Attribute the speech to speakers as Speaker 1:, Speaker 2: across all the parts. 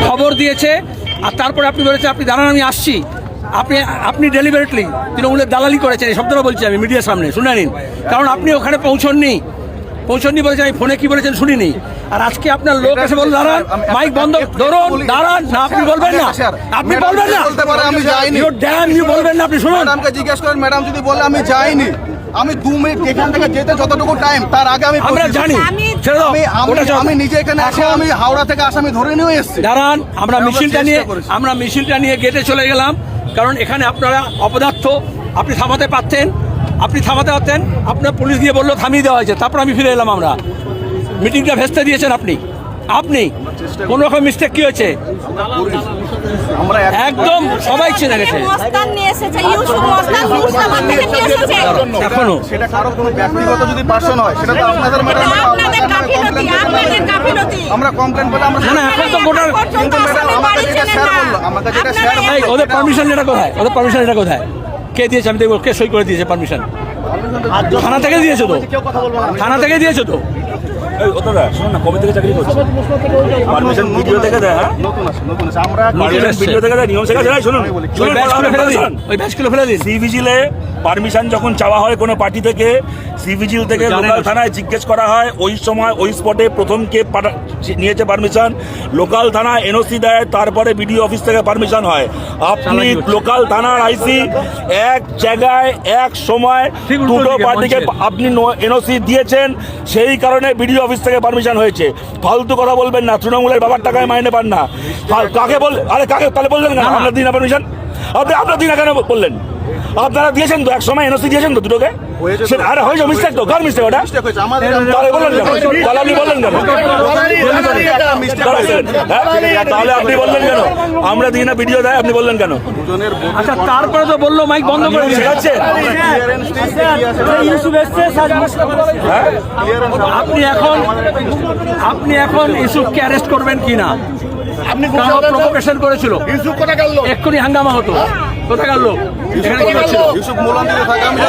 Speaker 1: খবর দিয়েছে, আর তারপরে আপনি বলেছেন আপনি দাঁড়ান আমি আসছি। আপনি ডেলিভারেটলি তৃণমূলের দালালি করেছেন, এই শব্দটা বলছি আমি মিডিয়ার সামনে, শুনে নিন। কারণ আপনি ওখানে পৌঁছননি বলেছেন, আমি ফোনে কি বলেছেন শুনিনি। আর আজকে আপনার লোক এসে বলল দাঁড়ান, মাইক বন্ধ ধরুন, দাঁড়ান না, আপনি বলবেন না, আপনি বলবেন না,
Speaker 2: আমি যাইনি,
Speaker 1: বলবেন না, আপনি শুনুন।
Speaker 2: ম্যাডামকে জিজ্ঞেস করেন, ম্যাডাম যদি বলে আমি যাইনি, আমি 2 মিনিট এখান থেকে যেতে যতটুকু টাইম তার আগে
Speaker 1: আমরা জানি,
Speaker 2: আমি নিজে এখানে আসে, আমি হাওড়া থেকে আসামি ধরে নিয়ে এসেছি।
Speaker 1: দাঁড়ান, আমরা মিছিলটা নিয়ে গেটে চলে গেলাম, কারণ এখানে আপনারা অপদার্থ, আপনি থামাতে পারতেন, আপনার পুলিশ দিয়ে বললো থামিয়ে দেওয়া হয়েছে, তারপর আমি ফিরে এলাম। আমরা মিটিংটা ভেস্তে দিয়েছেন আপনি কোন রকম মিস্টেক কি হয়েছে একদম সবাই চেনে গেছে। এখনো
Speaker 2: সেটা কারো কোনো ব্যক্তিগত যদি পার্সন হয়, সেটা তো আপনাদের ম্যাডাম, আমরা কমপ্লেন পেলে আমরা
Speaker 1: না এখন তো গোটার ওদের পারমিশন এটা কোথায়, কে দিয়েছে? আমি দেখবো কে সই করে দিয়েছে পারমিশন। থানা থেকে দিয়েছো তো,
Speaker 3: শোন না, কবে থেকে চাকরি করছে? পারমিশন ভিডিও থেকে দেয়,
Speaker 2: নতুন আছে আমরা
Speaker 3: ভিডিও থেকে দেয়, নিয়ম শেখা যায়। শুনুন, সি ভিজিলে পারমিশন যখন চাওয়া হয় কোনো পার্টি থেকে, সি ভিজিল থেকে লোকাল থানায় জিজ্ঞেস করা হয়, ওই সময় ওই স্পটে প্রথম কে নিয়েছে পারমিশন, লোকাল থানা এনওসি দেয়, তারপরে বিডিও অফিস থেকে পারমিশন হয়। আপনি লোকাল থানার আইসি এক জায়গায় এক সময় দুটো পার্টিকে আপনি এনওসি দিয়েছেন, সেই কারণে বিডিও অফিস থেকে পারমিশন হয়েছে। ফালতু কথা বলবেন না, তৃণমূলের বাবার টাকায় মাইনে পান না। কাকে তাহলে বললেন কেন আপনার দিন পারমিশন? আপনার দিন কেন বললেন? আপনারা দিয়েছেন তো, এক সময় এনওসি দিয়েছেন তো দুটোকে। আরে হয়েছে মিস্টেক তো, কার মিস্টেক ওটা? তাহলে বললেন কেন? আপনি বললেন কেন? তাহলে আপনি বললেন কেন? আমরা দিই না ভিডিও দেয়, আপনি বললেন কেন?
Speaker 1: আচ্ছা তারপরে তো বললো মাইক বন্ধ করে
Speaker 3: শেখাচ্ছে।
Speaker 1: আপনি এখন ইউসুফকে অ্যারেস্ট করবেন কিনা? আপনি প্রভোকেশন করেছিল, এক্ষুনি হাঙ্গামা হতো, কোথায় গেল? এখানে কি হচ্ছিল?
Speaker 2: ইউসুফ মোলান দিকে থাকে, আমি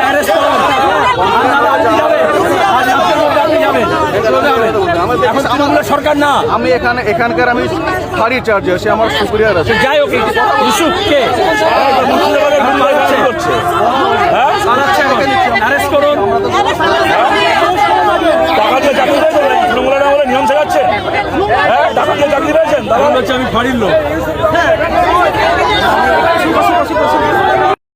Speaker 1: অ্যারেস্ট করুন, এখন তৃণমূলের সরকার না,
Speaker 2: আমি এখানকার আমি ফাঁড়ির চার্জে আছি, আমার সুপ্রিয়ার আছে।
Speaker 1: যাই হোক, ইউসুফকে অ্যারেস্ট করুন।
Speaker 3: নিয়ম শেখাচ্ছে,
Speaker 1: আমি ফাঁড়ির লোক।